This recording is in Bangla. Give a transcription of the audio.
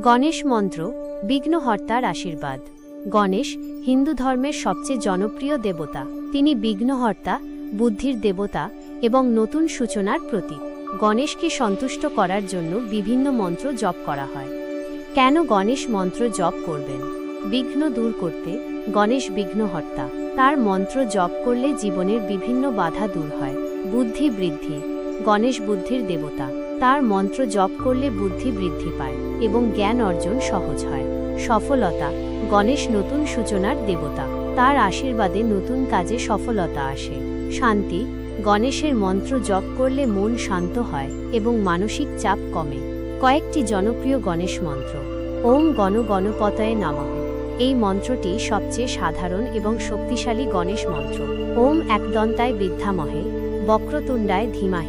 গণেশ মন্ত্র বিঘ্নহর্তার আশীর্বাদ। গণেশ হিন্দু ধর্মের সবচেয়ে জনপ্রিয় দেবতা। তিনি বিঘ্নহর্তা, বুদ্ধির দেবতা এবং নতুন সূচনার প্রতীক। গণেশকে সন্তুষ্ট করার জন্য বিভিন্ন মন্ত্র জপ করা হয়। কেন গণেশ মন্ত্র জপ করবেন? বিঘ্ন দূর করতে। গণেশ বিঘ্নহর্তা, তার মন্ত্র জপ করলে জীবনের বিভিন্ন বাধা দূর হয়। বুদ্ধি বৃদ্ধি। গণেশ বুদ্ধির দেবতা, তার মন্ত্র জপ করলে বুদ্ধি বৃদ্ধি পায় এবং জ্ঞান অর্জন সহজ হয়। সফলতা। গণেশ নতুন সূচনার দেবতা, তার আশীর্বাদে নতুন কাজে সফলতা আসে। শান্তি। গণেশের মন্ত্র জপ করলে মন শান্ত হয় এবং মানসিক চাপ কমে। কয়েকটি জনপ্রিয় গণেশ মন্ত্র। ওম গণ গণপতয়ে নমঃ। এই মন্ত্রটি সবচেয়ে সাধারণ এবং শক্তিশালী গণেশ মন্ত্র। ওম একদন্তায় বিদ্যামহে বক্রতুণ্ডায় ধীমহি।